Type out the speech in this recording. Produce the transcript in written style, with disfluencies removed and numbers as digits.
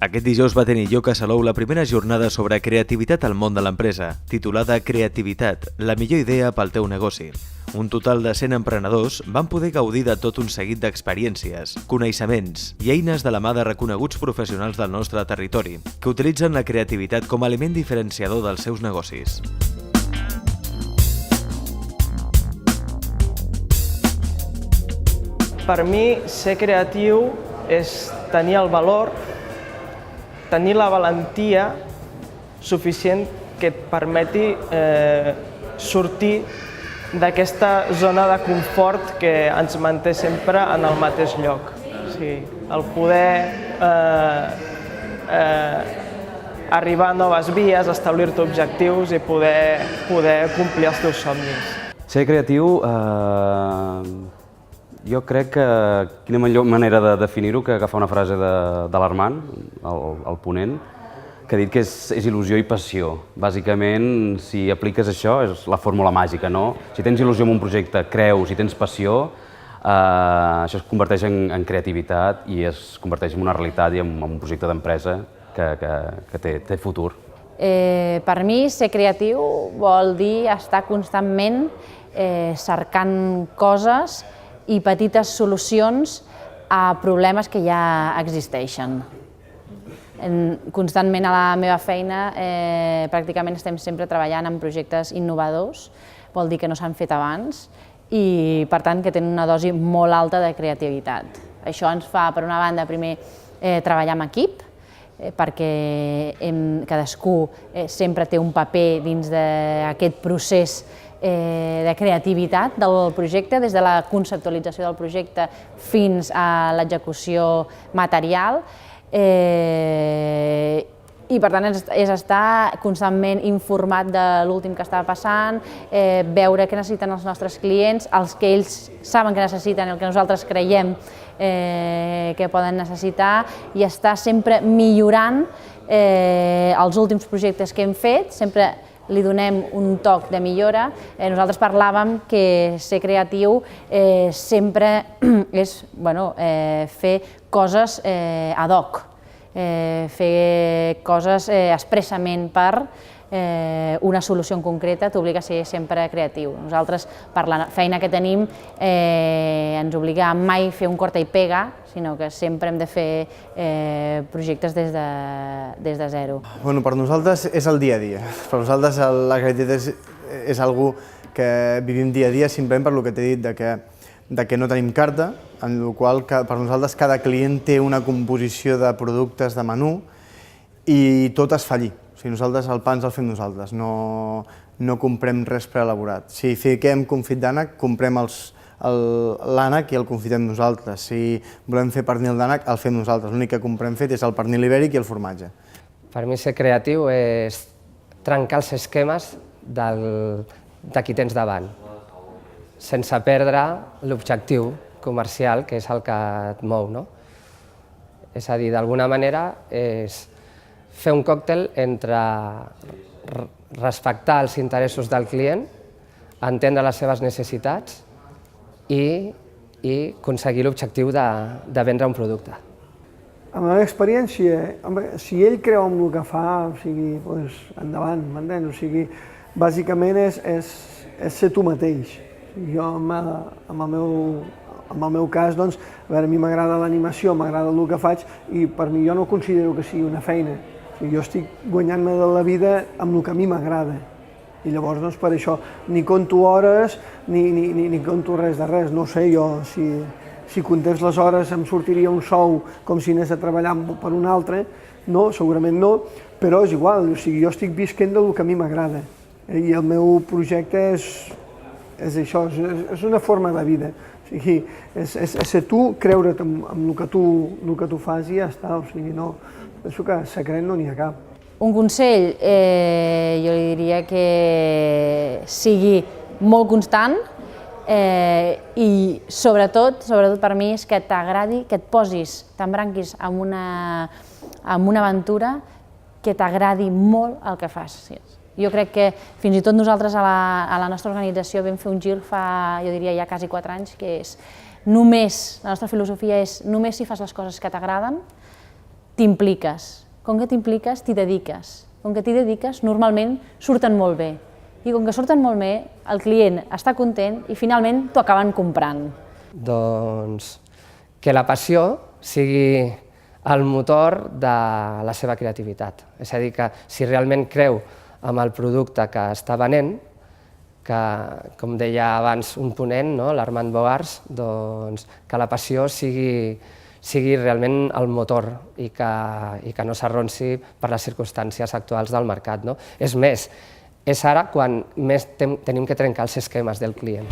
Aquest dijous va tenir lloc a Salou la primera jornada sobre creativitat al món de l'empresa, titulada Creativitat, la millor idea pel teu negoci. Un total de 100 emprenedors van poder gaudir de tot un seguit d'experiències, coneixements i eines de la mà de reconeguts professionals del nostre territori, que utilitzen la creativitat com a element diferenciador dels seus negocis. Per mi, ser creatiu és tenir el valor, tenir la valentia suficient que et permeti sortir d'aquesta zona de confort que ens manté sempre en el mateix lloc. O sigui, el poder arribar a noves vies, establir-te objectius i poder complir els teus somnis. Ser creatiu, jo crec que quina millor manera de definir-ho que agafar una frase de l'Armand, el ponent, que ha dit que és il·lusió i passió. Bàsicament, si apliques això, és la fórmula màgica, no? Si tens il·lusió en un projecte, creus i tens passió, això es converteix en creativitat i es converteix en una realitat i en un projecte d'empresa que té futur. Per mi, ser creatiu vol dir estar constantment cercant coses i petites solucions a problemes que ja existeixen. Constantment a la meva feina pràcticament estem sempre treballant en projectes innovadors, vol dir que no s'han fet abans i per tant que tenen una dosi molt alta de creativitat. Això ens fa, per una banda, primer treballar en equip, perquè cadascú sempre té un paper dins d'aquest procés de creativitat del projecte, des de la conceptualització del projecte fins a l'execució material. I per tant és estar constantment informat de l'últim que està passant, veure què necessiten els nostres clients, els que ells saben que necessiten, el que nosaltres creiem que poden necessitar, i estar sempre millorant els últims projectes que hem fet, sempre li donem un toc de millora. Nosaltres parlàvem que ser creatiu sempre és fer coses ad hoc, fer coses expressament per una solució en concreta t'obliga a ser sempre creatiu. Nosaltres, per la feina que tenim, ens obliga a mai fer un corta i pega, sinó que sempre hem de fer projectes des de zero. Per nosaltres és el dia a dia. Per nosaltres la creativitat és algo que vivim dia a dia simplement per lo que t'he dit, que no tenim carta, en la qual per nosaltres cada client té una composició de productes de menú i tot es fa allí. O sigui, nosaltres el pa ens el fem nosaltres, no comprem res preelaborat. Si fiquem confit d'ànec, comprem l'ànec i el confitem nosaltres. Si volem fer pernil d'ànec, el fem nosaltres. L'únic que comprem fet és el pernil ibèric i el formatge. Per mi ser creatiu és trencar els esquemes de qui tens davant, sense perdre l'objectiu comercial, que és el que et mou, no? És a dir, d'alguna manera, és fer un còctel entre respectar els interessos del client, entendre les seves necessitats i aconseguir l'objectiu de vendre un producte. A la meva experiència, si ell creu en el que fa, o sigui, endavant, m'entens? O sigui, bàsicament és ser tu mateix. Jo, en el meu cas, doncs, a mi m'agrada l'animació, m'agrada el que faig i per mi jo no considero que sigui una feina. Jo estic guanyant-me de la vida amb el que a mi m'agrada. I llavors, doncs, per això, ni compto hores ni compto res de res. No sé, jo, si comptés les hores em sortiria un sou com si anés a treballar per un altre. No, segurament no, però és igual. O sigui, jo estic visquent del que a mi m'agrada. I el meu projecte és això, és una forma de vida. O sigui, és ser tu, creure't en el que tu fas i ja està. O sigui, no, penso que secret no n'hi ha cap. Un consell, jo li diria que sigui molt constant i sobretot per mi és que t'agradi, que et posis, t'embranquis en una aventura que t'agradi molt el que fas. Jo crec que fins i tot nosaltres a la nostra organització vam fer un gir fa, jo diria, ja quasi 4 anys, que és només, la nostra filosofia és només si fas les coses que t'agraden, t'impliques. Com que t'impliques, t'hi dediques. Com que t'hi dediques, normalment surten molt bé. I com que surten molt bé, el client està content i finalment t'ho acaben comprant. Doncs que la passió sigui el motor de la seva creativitat. És a dir, que si realment creu en el producte que està venent, que, com deia abans un ponent, l'Armand Bogars, doncs que la passió sigui realment el motor i que no s'arronsi per les circumstàncies actuals del mercat. És més, és ara quan més tenim que trencar els esquemes del client.